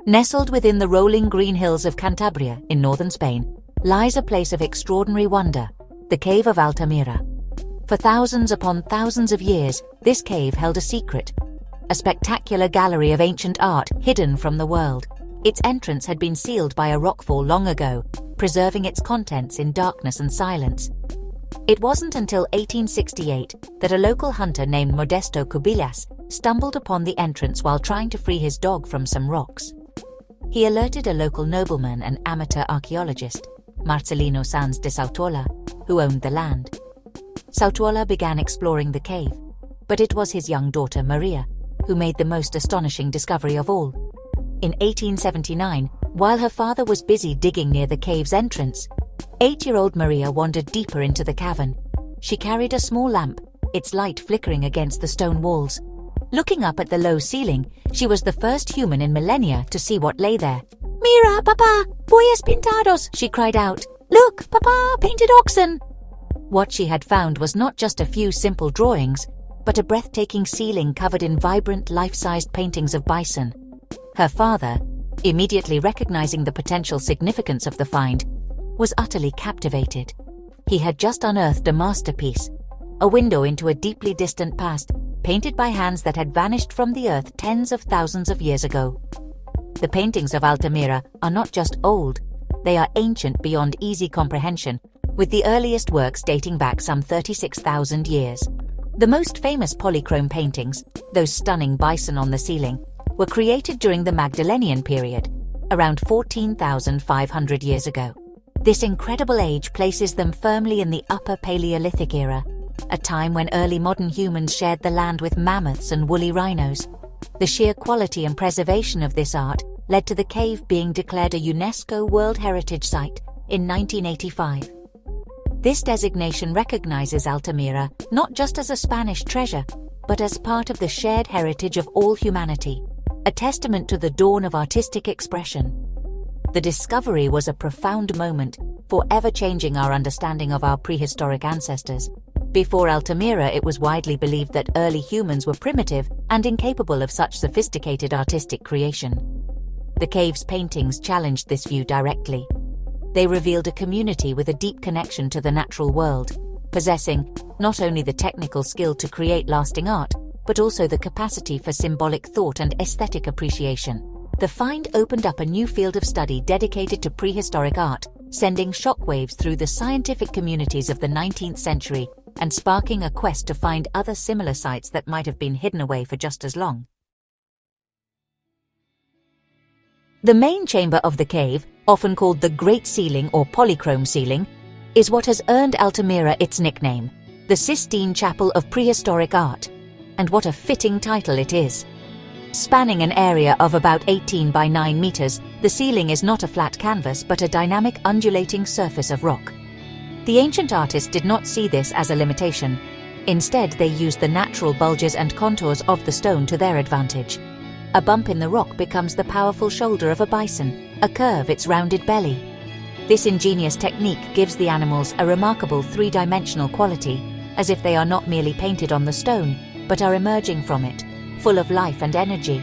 Nestled within the rolling green hills of Cantabria in northern Spain lies a place of extraordinary wonder, the Cave of Altamira. For thousands upon thousands of years, this cave held a secret, a spectacular gallery of ancient art hidden from the world. Its entrance had been sealed by a rockfall long ago, preserving its contents in darkness and silence. It wasn't until 1868 that a local hunter named Modesto Cubillas stumbled upon the entrance while trying to free his dog from some rocks. He alerted a local nobleman and amateur archaeologist, Marcelino Sanz de Sautola, who owned the land. Sautola began exploring the cave, but it was his young daughter Maria who made the most astonishing discovery of all. In 1879, while her father was busy digging near the cave's entrance, 8-year-old Maria wandered deeper into the cavern. She carried a small lamp, its light flickering against the stone walls. Looking up at the low ceiling, she was the first human in millennia to see what lay there. "Mira, papá, bueyes pintados," she cried out. "Look, papá, painted oxen." What she had found was not just a few simple drawings, but a breathtaking ceiling covered in vibrant, life-sized paintings of bison. Her father, immediately recognizing the potential significance of the find, was utterly captivated. He had just unearthed a masterpiece, a window into a deeply distant past, painted by hands that had vanished from the earth tens of thousands of years ago. The paintings of Altamira are not just old, they are ancient beyond easy comprehension, with the earliest works dating back some 36,000 years. The most famous polychrome paintings, those stunning bison on the ceiling, were created during the Magdalenian period, around 14,500 years ago. This incredible age places them firmly in the Upper Paleolithic era, a time when early modern humans shared the land with mammoths and woolly rhinos. The sheer quality and preservation of this art led to the cave being declared a UNESCO World Heritage Site in 1985. This designation recognizes Altamira not just as a Spanish treasure, but as part of the shared heritage of all humanity, a testament to the dawn of artistic expression. The discovery was a profound moment, forever changing our understanding of our prehistoric ancestors. Before Altamira, it was widely believed that early humans were primitive and incapable of such sophisticated artistic creation. The cave's paintings challenged this view directly. They revealed a community with a deep connection to the natural world, possessing not only the technical skill to create lasting art, but also the capacity for symbolic thought and aesthetic appreciation. The find opened up a new field of study dedicated to prehistoric art, sending shockwaves through the scientific communities of the 19th century and sparking a quest to find other similar sites that might have been hidden away for just as long. The main chamber of the cave, often called the Great Ceiling or Polychrome Ceiling, is what has earned Altamira its nickname, the Sistine Chapel of Prehistoric Art. And what a fitting title it is. Spanning an area of about 18 by 9 meters, the ceiling is not a flat canvas but a dynamic undulating surface of rock. The ancient artists did not see this as a limitation. Instead, they used the natural bulges and contours of the stone to their advantage. A bump in the rock becomes the powerful shoulder of a bison, a curve its rounded belly. This ingenious technique gives the animals a remarkable three-dimensional quality, as if they are not merely painted on the stone, but are emerging from it, full of life and energy.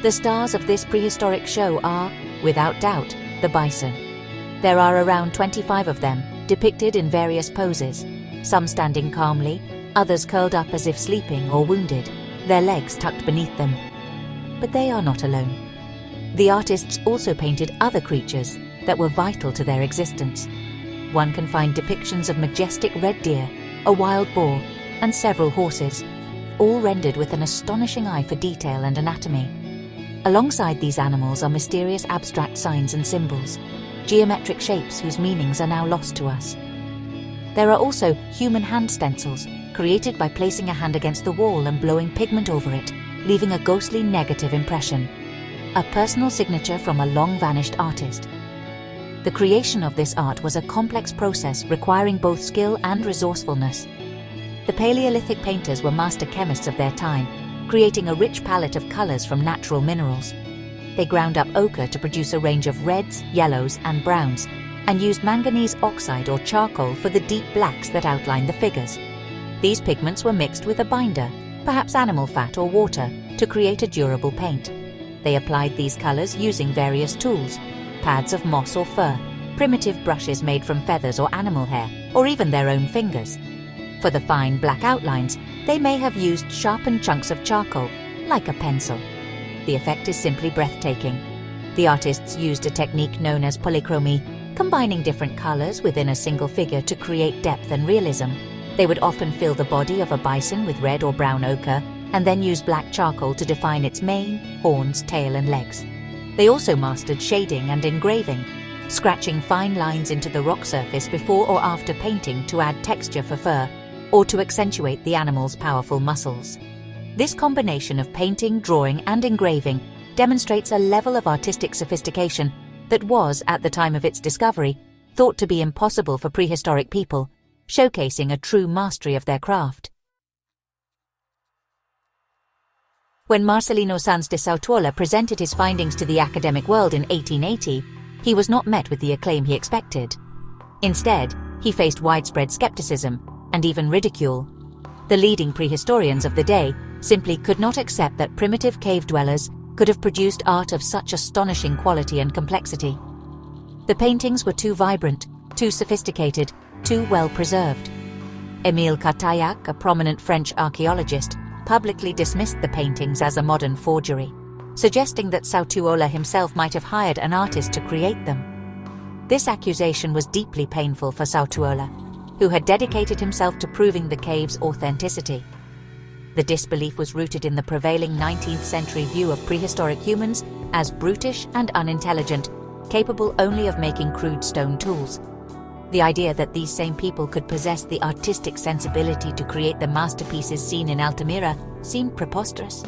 The stars of this prehistoric show are, without doubt, the bison. There are around 25 of them, depicted in various poses, some standing calmly, others curled up as if sleeping or wounded, their legs tucked beneath them. But they are not alone. The artists also painted other creatures that were vital to their existence. One can find depictions of majestic red deer, a wild boar, and several horses, all rendered with an astonishing eye for detail and anatomy. Alongside these animals are mysterious abstract signs and symbols, geometric shapes whose meanings are now lost to us. There are also human hand stencils, created by placing a hand against the wall and blowing pigment over it, leaving a ghostly negative impression. A personal signature from a long-vanished artist. The creation of this art was a complex process requiring both skill and resourcefulness. The Paleolithic painters were master chemists of their time, creating a rich palette of colors from natural minerals. They ground up ochre to produce a range of reds, yellows, and browns, and used manganese oxide or charcoal for the deep blacks that outline the figures. These pigments were mixed with a binder, perhaps animal fat or water, to create a durable paint. They applied these colors using various tools, pads of moss or fur, primitive brushes made from feathers or animal hair, or even their own fingers. For the fine black outlines, they may have used sharpened chunks of charcoal, like a pencil. The effect is simply breathtaking. The artists used a technique known as polychromy, combining different colors within a single figure to create depth and realism. They would often fill the body of a bison with red or brown ochre, and then use black charcoal to define its mane, horns, tail, and legs. They also mastered shading and engraving, scratching fine lines into the rock surface before or after painting to add texture for fur, or to accentuate the animal's powerful muscles. This combination of painting, drawing, and engraving demonstrates a level of artistic sophistication that was, at the time of its discovery, thought to be impossible for prehistoric people, showcasing a true mastery of their craft. When Marcelino Sanz de Sautuola presented his findings to the academic world in 1880, he was not met with the acclaim he expected. Instead, he faced widespread skepticism and even ridicule. The leading prehistorians of the day simply could not accept that primitive cave dwellers could have produced art of such astonishing quality and complexity. The paintings were too vibrant, too sophisticated, too well preserved. Émile Cartaillac, a prominent French archaeologist, publicly dismissed the paintings as a modern forgery, suggesting that Sautuola himself might have hired an artist to create them. This accusation was deeply painful for Sautuola, who had dedicated himself to proving the cave's authenticity. The disbelief was rooted in the prevailing 19th century view of prehistoric humans as brutish and unintelligent, capable only of making crude stone tools. The idea that these same people could possess the artistic sensibility to create the masterpieces seen in Altamira seemed preposterous.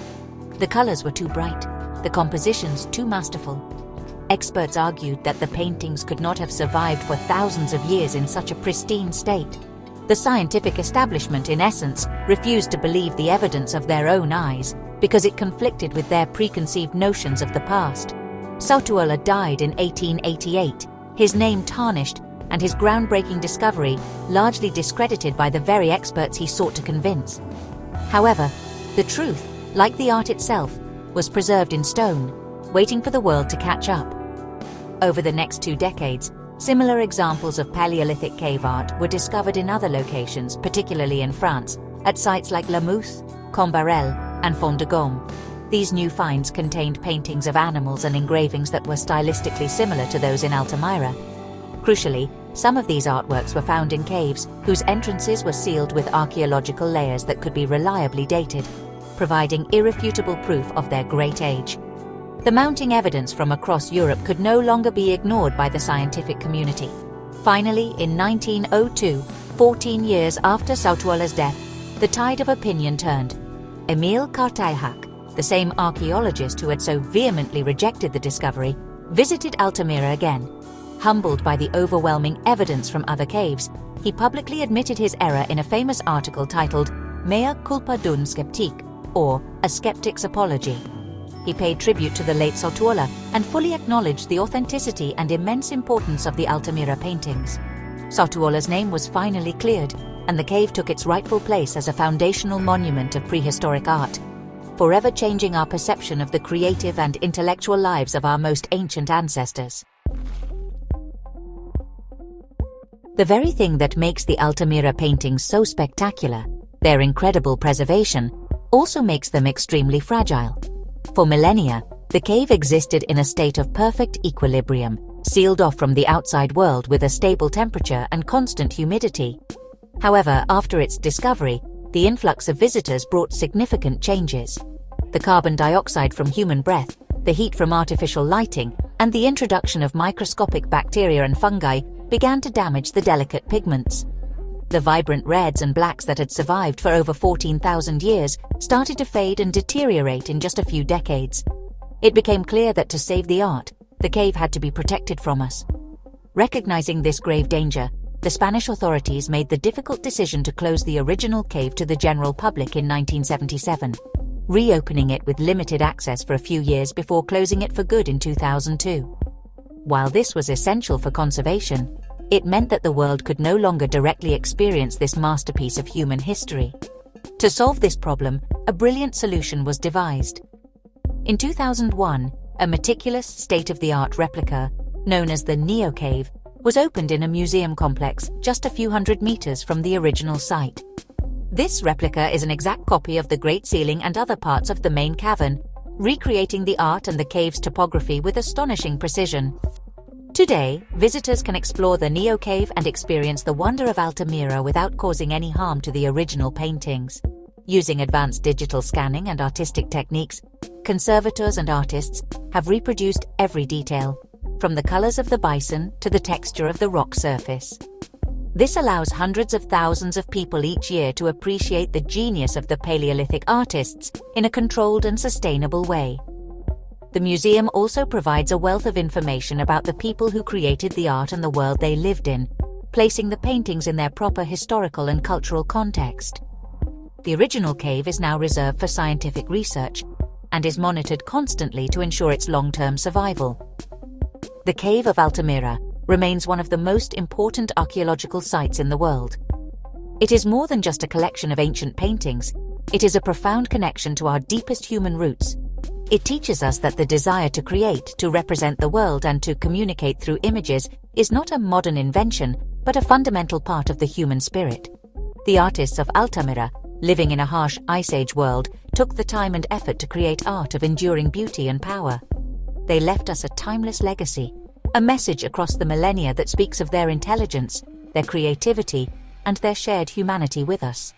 The colors were too bright, the compositions too masterful. Experts argued that the paintings could not have survived for thousands of years in such a pristine state. The scientific establishment, in essence, refused to believe the evidence of their own eyes because it conflicted with their preconceived notions of the past. Sautuola died in 1888, his name tarnished, and his groundbreaking discovery largely discredited by the very experts he sought to convince. However, the truth, like the art itself, was preserved in stone, waiting for the world to catch up. Over the next 2 decades, similar examples of Paleolithic cave art were discovered in other locations, particularly in France, at sites like La Mousse, Combarel, and Font de Gaume. These new finds contained paintings of animals and engravings that were stylistically similar to those in Altamira. Crucially, some of these artworks were found in caves whose entrances were sealed with archaeological layers that could be reliably dated, providing irrefutable proof of their great age. The mounting evidence from across Europe could no longer be ignored by the scientific community. Finally, in 1902, 14 years after Sautuola's death, the tide of opinion turned. Émile Cartaillac, the same archaeologist who had so vehemently rejected the discovery, visited Altamira again. Humbled by the overwhelming evidence from other caves, he publicly admitted his error in a famous article titled Mea culpa d'un sceptique, or A Skeptic's Apology. He paid tribute to the late Sautuola and fully acknowledged the authenticity and immense importance of the Altamira paintings. Sautuola's name was finally cleared, and the cave took its rightful place as a foundational monument of prehistoric art, forever changing our perception of the creative and intellectual lives of our most ancient ancestors. The very thing that makes the Altamira paintings so spectacular, their incredible preservation, also makes them extremely fragile. For millennia, the cave existed in a state of perfect equilibrium, sealed off from the outside world with a stable temperature and constant humidity. However, after its discovery, the influx of visitors brought significant changes. The carbon dioxide from human breath, the heat from artificial lighting, and the introduction of microscopic bacteria and fungi began to damage the delicate pigments. The vibrant reds and blacks that had survived for over 14,000 years started to fade and deteriorate in just a few decades. It became clear that to save the art, the cave had to be protected from us. Recognizing this grave danger, the Spanish authorities made the difficult decision to close the original cave to the general public in 1977, reopening it with limited access for a few years before closing it for good in 2002. While this was essential for conservation, it meant that the world could no longer directly experience this masterpiece of human history. To solve this problem, a brilliant solution was devised. In 2001, a meticulous state-of-the-art replica, known as the Neo Cave, was opened in a museum complex just a few hundred meters from the original site. This replica is an exact copy of the Great Ceiling and other parts of the main cavern, recreating the art and the cave's topography with astonishing precision. Today, visitors can explore the Neo Cave and experience the wonder of Altamira without causing any harm to the original paintings. Using advanced digital scanning and artistic techniques, conservators and artists have reproduced every detail, from the colors of the bison to the texture of the rock surface. This allows hundreds of thousands of people each year to appreciate the genius of the Paleolithic artists in a controlled and sustainable way. The museum also provides a wealth of information about the people who created the art and the world they lived in, placing the paintings in their proper historical and cultural context. The original cave is now reserved for scientific research and is monitored constantly to ensure its long-term survival. The Cave of Altamira remains one of the most important archaeological sites in the world. It is more than just a collection of ancient paintings. It is a profound connection to our deepest human roots. It teaches us that the desire to create, to represent the world, and to communicate through images is not a modern invention, but a fundamental part of the human spirit. The artists of Altamira, living in a harsh Ice Age world, took the time and effort to create art of enduring beauty and power. They left us a timeless legacy, a message across the millennia that speaks of their intelligence, their creativity, and their shared humanity with us.